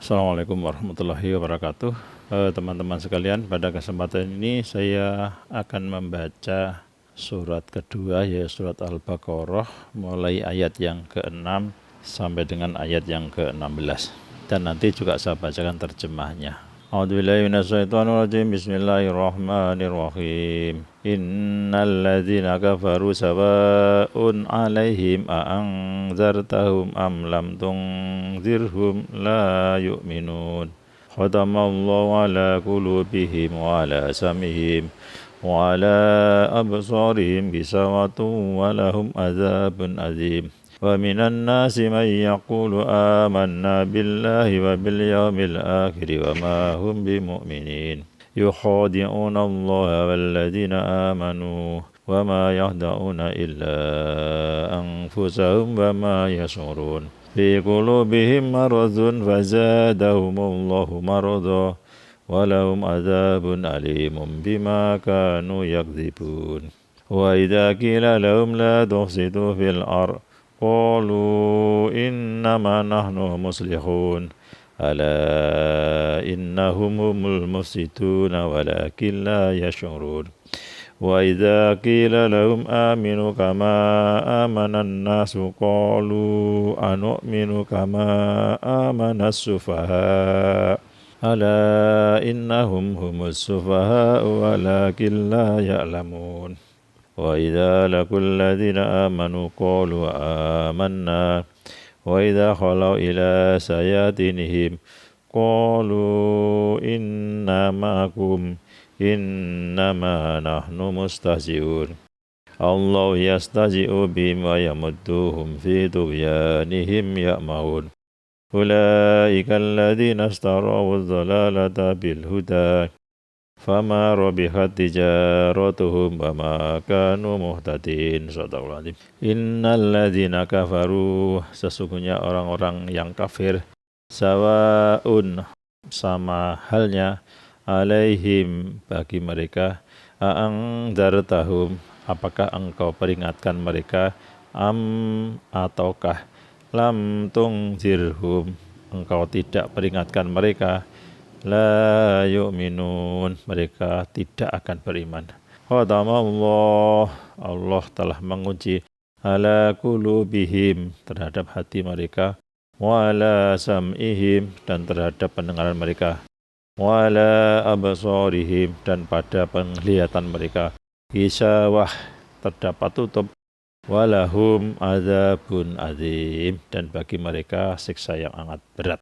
Assalamualaikum warahmatullahi wabarakatuh. Teman-teman sekalian, pada kesempatan ini saya akan membaca surat kedua, yaitu surat Al-Baqarah, mulai ayat yang ke-6 sampai dengan ayat yang ke-16. Dan nanti juga saya bacakan terjemahnya. A'udzubillahi minasyaitonirrajim. Bismillahirrahmanirrahim. Innal ladzina kafaru sawa'un 'alaihim a'anzartahum am lam tunzirhum la yu'minun. Khatamallahu 'ala qulubihim wa 'ala sam'ihim wa 'ala absarihim gisawatun wa lahum adzabun adzim. Wa minan nasi man yaqulu amanna billahi wa bil yawmil akhir wa ma hum bimu'minin. Yukhadi'una Allah wal ladzina amanu wa ma yahda'una illa anfusahum wa ma yash'urun. Fi qulubihim maradun fazadahumullahu marada wa lahum adzabun alimun bima kanu yakdzibun. Wa idza qila lahum la tufsidu fil ardh qalu innama nahnu muslihun ala innahum humul mufsiduna walakin la yash'urun. Wa idza qila lahum aminu kama amanan nasu qalu anu'minu kama amanas sufaha ala innahum humus sufaha walakin la ya'lamun. Wa idza laqul ladzina amanu qalu amanna wa idza khalau ila sayatinihim qalu inna ma'akum innama nahnu mustahzi'un. Allahu yastahzi'u bihim wa yamudduhum fi tughyanihim ya'mahun. Ulaika alladzina ishtaraw adh-dhalalata bil huda fama rabihat tijaratuhum wa ma kanu muhtadin. Shadaqallahul adzim. Innal ladzina kafaru, sesungguhnya orang-orang yang kafir, sawaun, sama halnya, alaihim, bagi mereka, a'angdartahum, apakah engkau peringatkan mereka, ataukah lam tungzirhum, engkau tidak peringatkan mereka, la yu'minun, mereka tidak akan beriman. Khatamallah, Allah telah menguji, ala qulubihim, terhadap hati mereka, wa ala sam'ihim, dan terhadap pendengaran mereka, wa ala absarihim, dan pada penglihatan mereka, ghishawah, terdapat tutup, walahum adzabun adzim, dan bagi mereka siksa yang sangat berat.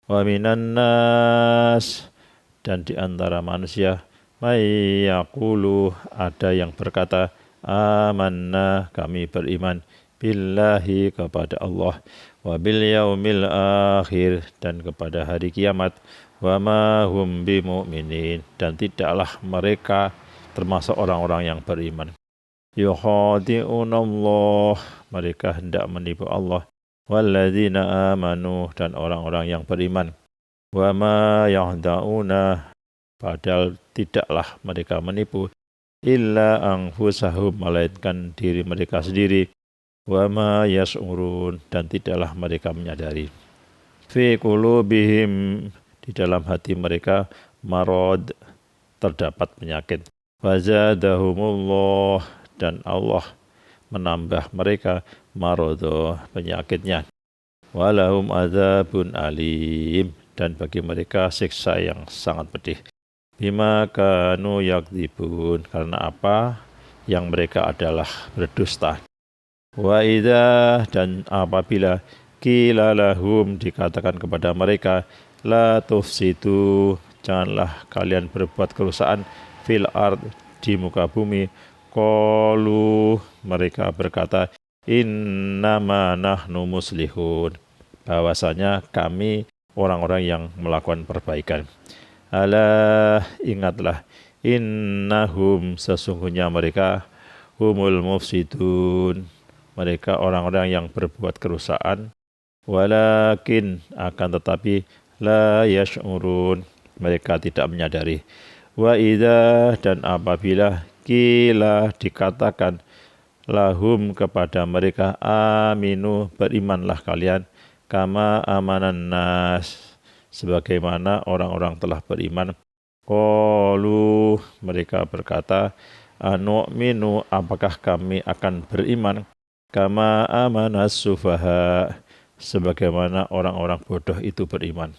Wa minan nas, dan di antara manusia, may yaqulu, ada yang berkata, amanna, kami beriman, billahi, kepada Allah, wa bil yaumil akhir, dan kepada hari kiamat, wa ma hum bimu'minin, dan tidaklah mereka termasuk orang-orang yang beriman. Yukhadi'una Allah, mereka hendak menipu Allah, walladzina amanu, dan orang-orang yang beriman, wa ma yahda'una, padahal tidaklah mereka menipu, illa anfusahum, melainkan diri mereka sendiri, wa ma yash'urun, dan tidaklah mereka menyadari. Fi qulubihim, di dalam hati mereka, marad, terdapat penyakit, fazadahumullah, dan Allah menambah mereka maradha, penyakitnya, walahum adzabun alim, dan bagi mereka siksa yang sangat pedih, bima kanu yakdzibun, karena apa yang mereka adalah berdusta. Wa idza, dan apabila, qila lahum, dikatakan kepada mereka, la tufsidu, janganlah kalian berbuat kerusakan, fil ard, di muka bumi, qalu, mereka berkata, innama nahnu muslihun, bahwasanya kami orang-orang yang melakukan perbaikan. Ala, ingatlah, innahum, sesungguhnya mereka, humul mufsidun, mereka orang-orang yang berbuat kerusakan, walakin, akan tetapi, la yash'urun, mereka tidak menyadari. Wa idza, dan apabila, qila, dikatakan, lahum, kepada mereka, aminu, berimanlah kalian, kama amanan nas, sebagaimana orang-orang telah beriman. Qalu, mereka berkata, anu'minu, apakah kami akan beriman, kama amanas sufaha, sebagaimana orang-orang bodoh itu beriman.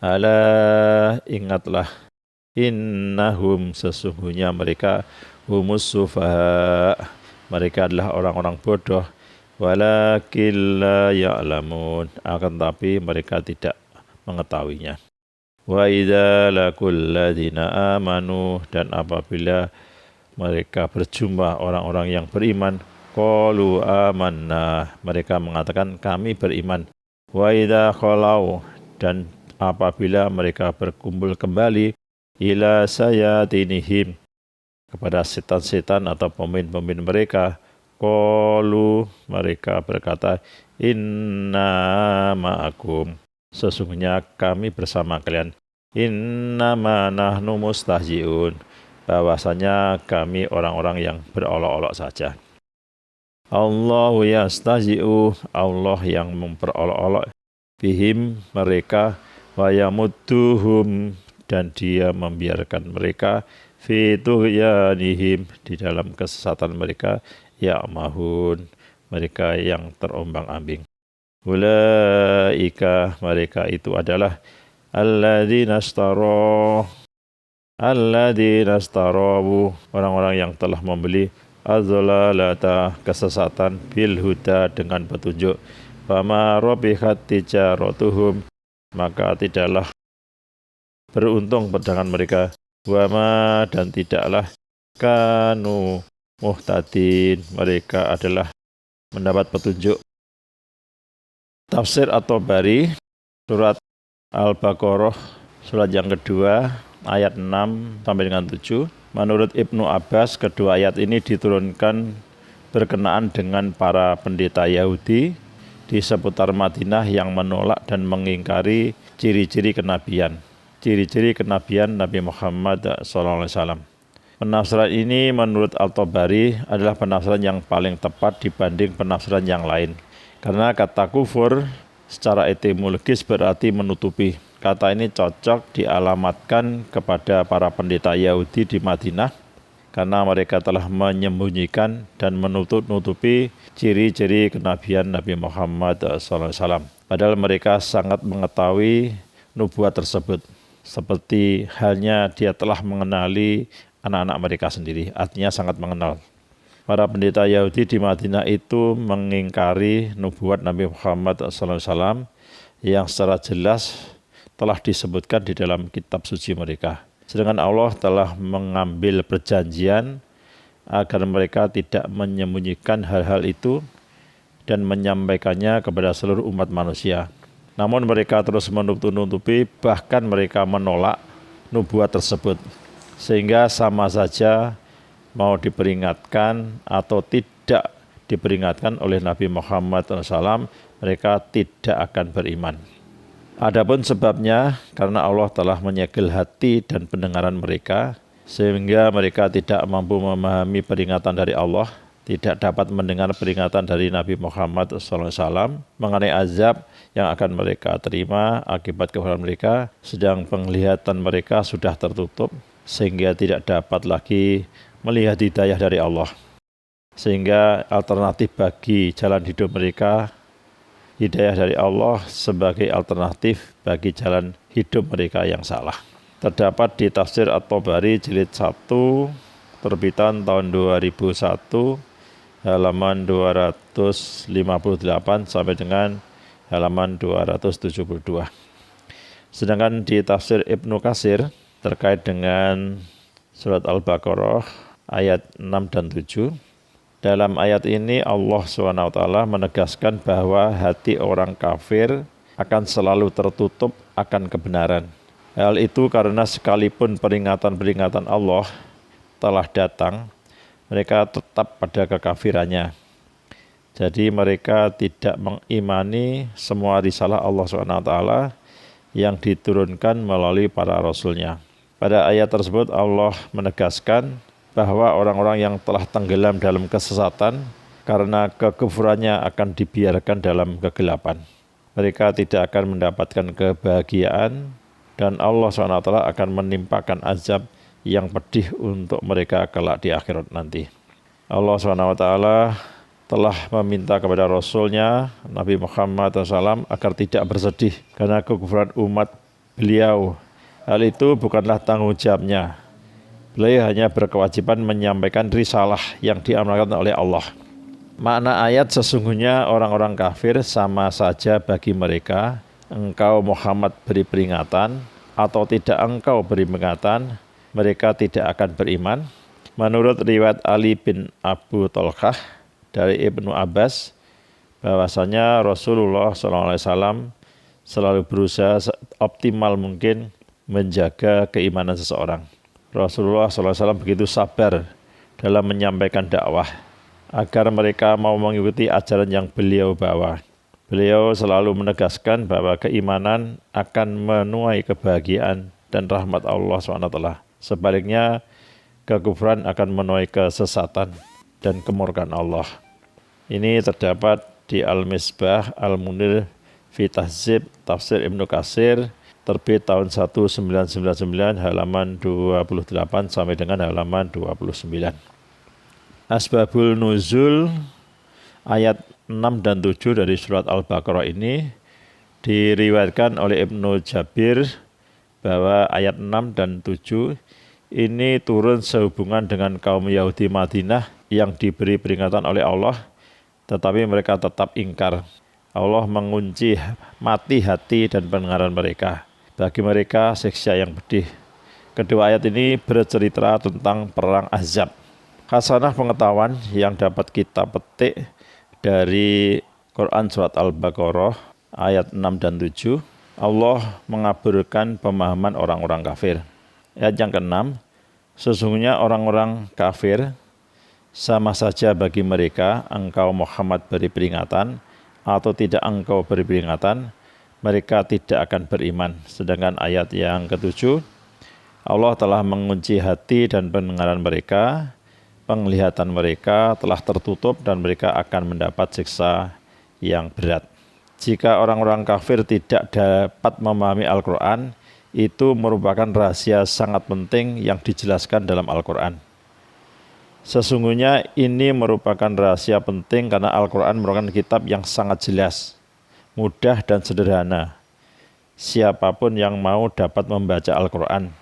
Ala, ingatlah, innahum, sesungguhnya mereka, humus sufaha, mereka adalah orang-orang bodoh, walakin la ya'lamun, akan tapi mereka tidak mengetahuinya. Wa idza laqul ladzina amanu, dan apabila mereka berjumpa orang-orang yang beriman, qalu amanna, mereka mengatakan kami beriman. Wa idza khalau, dan apabila mereka berkumpul kembali, ila sayatinihim, kepada setan-setan atau pemimpin mereka, qalu, mereka berkata, inna ma'akum, sesungguhnya kami bersama kalian. Innama nahnu mustahzi'un, bahwasanya kami orang-orang yang berolok-olok saja. Allahu yastahzi'u, Allah yang memperolok-olok, bihim, mereka, wa yamudduhum, dan dia membiarkan mereka, fi tughyanihim, di dalam kesesatan mereka, ya'mahun, mereka yang terombang-ambing. Ulaika, mereka itu adalah alladzina istarawu, orang-orang yang telah membeli adzalalata, kesesatan, bil huda, dengan petunjuk. Fama rabihat tijaratuhum, maka tidaklah beruntung perdagangan mereka. Wama, dan tidaklah kanu muhtadin, mereka adalah mendapat petunjuk. Tafsir At-Tabari, surat Al-Baqarah, surat yang kedua, ayat 6 sampai dengan 7. Menurut Ibnu Abbas, kedua ayat ini diturunkan berkenaan dengan para pendeta Yahudi di seputar Madinah yang menolak dan mengingkari ciri-ciri kenabian. Ciri-ciri kenabian Nabi Muhammad SAW. Penafsiran ini menurut Al-Tabari adalah penafsiran yang paling tepat dibanding penafsiran yang lain. Karena kata kufur secara etimologis berarti menutupi. Kata ini cocok dialamatkan kepada para pendeta Yahudi di Madinah karena mereka telah menyembunyikan dan menutup-nutupi ciri-ciri kenabian Nabi Muhammad SAW. Padahal mereka sangat mengetahui nubuat tersebut. Seperti halnya dia telah mengenali anak-anak mereka sendiri, artinya sangat mengenal. Para pendeta Yahudi di Madinah itu mengingkari nubuat Nabi Muhammad SAW yang secara jelas telah disebutkan di dalam kitab suci mereka. Sedangkan Allah telah mengambil perjanjian agar mereka tidak menyembunyikan hal-hal itu dan menyampaikannya kepada seluruh umat manusia. Namun mereka terus menutup-nutupi, bahkan mereka menolak nubuat tersebut. Sehingga sama saja mau diperingatkan atau tidak diperingatkan oleh Nabi Muhammad SAW, mereka tidak akan beriman. Adapun sebabnya, karena Allah telah menyegel hati dan pendengaran mereka, sehingga mereka tidak mampu memahami peringatan dari Allah, tidak dapat mendengar peringatan dari Nabi Muhammad SAW mengenai azab yang akan mereka terima akibat kekufuran mereka, sedang penglihatan mereka sudah tertutup, sehingga tidak dapat lagi melihat hidayah dari Allah. Sehingga alternatif bagi jalan hidup mereka, hidayah dari Allah sebagai alternatif bagi jalan hidup mereka yang salah. Terdapat di tafsir At-Tabari jilid 1, terbitan tahun 2001, halaman 258 sampai dengan halaman 272. Sedangkan di tafsir Ibnu Katsir terkait dengan surat Al-Baqarah ayat 6 dan 7. Dalam ayat ini Allah SWT menegaskan bahwa hati orang kafir akan selalu tertutup akan kebenaran. Hal itu karena sekalipun peringatan-peringatan Allah telah datang, mereka tetap pada kekafirannya. Jadi mereka tidak mengimani semua risalah Allah SWT yang diturunkan melalui para rasulnya. Pada ayat tersebut Allah menegaskan bahwa orang-orang yang telah tenggelam dalam kesesatan karena kekufurannya akan dibiarkan dalam kegelapan. mereka tidak akan mendapatkan kebahagiaan, dan Allah SWT akan menimpakan azab yang pedih untuk mereka kelak di akhirat nanti. Allah SWT telah meminta kepada Rasulnya Nabi Muhammad SAW agar tidak bersedih karena kekufuran umat beliau. Hal itu bukanlah tanggung jawabnya. Beliau hanya berkewajiban menyampaikan risalah yang diamanahkan oleh Allah. Makna ayat sesungguhnya orang-orang kafir sama saja bagi mereka, engkau Muhammad beri peringatan atau tidak engkau beri peringatan, mereka tidak akan beriman. Menurut riwayat Ali bin Abu Tolkah dari Ibnu Abbas, bahwasanya Rasulullah SAW selalu berusaha optimal mungkin menjaga keimanan seseorang. Rasulullah SAW begitu sabar dalam menyampaikan dakwah agar mereka mau mengikuti ajaran yang beliau bawa. Beliau selalu menegaskan bahwa keimanan akan menuai kebahagiaan dan rahmat Allah SWT. Sebaliknya, kekufuran akan menuai kesesatan dan kemurkaan Allah. Ini terdapat di Al-Misbah Al-Munir fi Tahzib Tafsir Ibnu Katsir, terbit tahun 1999, halaman 28 sampai dengan halaman 29. Asbabul Nuzul ayat 6 dan 7 dari surat Al-Baqarah ini diriwayatkan oleh Ibnu Jabir bahwa ayat 6 dan 7 ini turun sehubungan dengan kaum Yahudi Madinah yang diberi peringatan oleh Allah, tetapi mereka tetap ingkar. Allah mengunci mati hati dan pendengaran mereka. Bagi mereka siksa yang pedih. Kedua ayat ini bercerita tentang perang Ahzab. Khasanah pengetahuan yang dapat kita petik dari Quran surat Al-Baqarah ayat 6 dan 7, Allah mengaburkan pemahaman orang-orang kafir. Ayat yang ke-6, sesungguhnya orang-orang kafir sama saja bagi mereka, engkau Muhammad beri peringatan atau tidak engkau beri peringatan, mereka tidak akan beriman. Sedangkan ayat yang ke-7, Allah telah mengunci hati dan pendengaran mereka, penglihatan mereka telah tertutup dan mereka akan mendapat siksa yang berat. Jika orang-orang kafir tidak dapat memahami Al-Quran, itu merupakan rahasia sangat penting yang dijelaskan dalam Al-Quran. Sesungguhnya ini merupakan rahasia penting karena Al-Quran merupakan kitab yang sangat jelas, mudah dan sederhana. Siapapun yang mau dapat membaca Al-Quran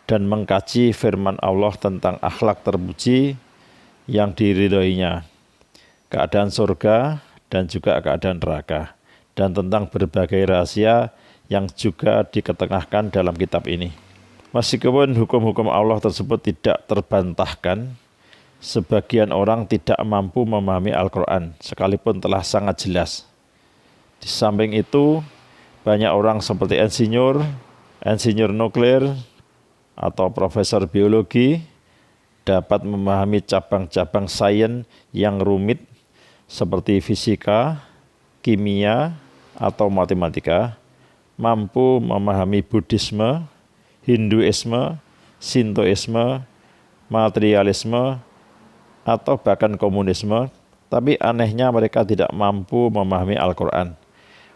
dan mengkaji firman Allah tentang akhlak terpuji yang diridhoinya, keadaan surga dan juga keadaan neraka, dan tentang berbagai rahasia yang juga diketengahkan dalam kitab ini. Meskipun hukum-hukum Allah tersebut tidak terbantahkan, sebagian orang tidak mampu memahami Al-Quran sekalipun telah sangat jelas. Di samping itu, banyak orang seperti insinyur nuklir, atau profesor biologi dapat memahami cabang-cabang sains yang rumit seperti fisika, kimia, atau matematika, mampu memahami Buddhisme, Hinduisme, Sintoisme, materialisme, atau bahkan komunisme, tapi anehnya mereka tidak mampu memahami Al-Quran.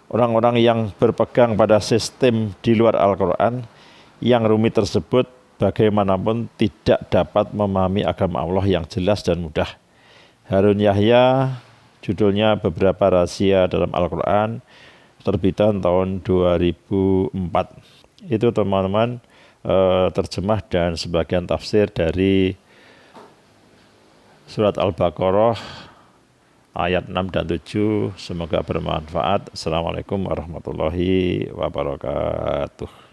Orang-orang yang berpegang pada sistem di luar Al-Quran yang rumit tersebut bagaimanapun tidak dapat memahami agama Allah yang jelas dan mudah. Harun Yahya, judulnya Beberapa Rahasia dalam Al-Quran, terbitan tahun 2004. Itu teman-teman terjemah dan sebagian tafsir dari surat Al-Baqarah ayat 6 dan 7. Semoga bermanfaat. Assalamualaikum warahmatullahi wabarakatuh.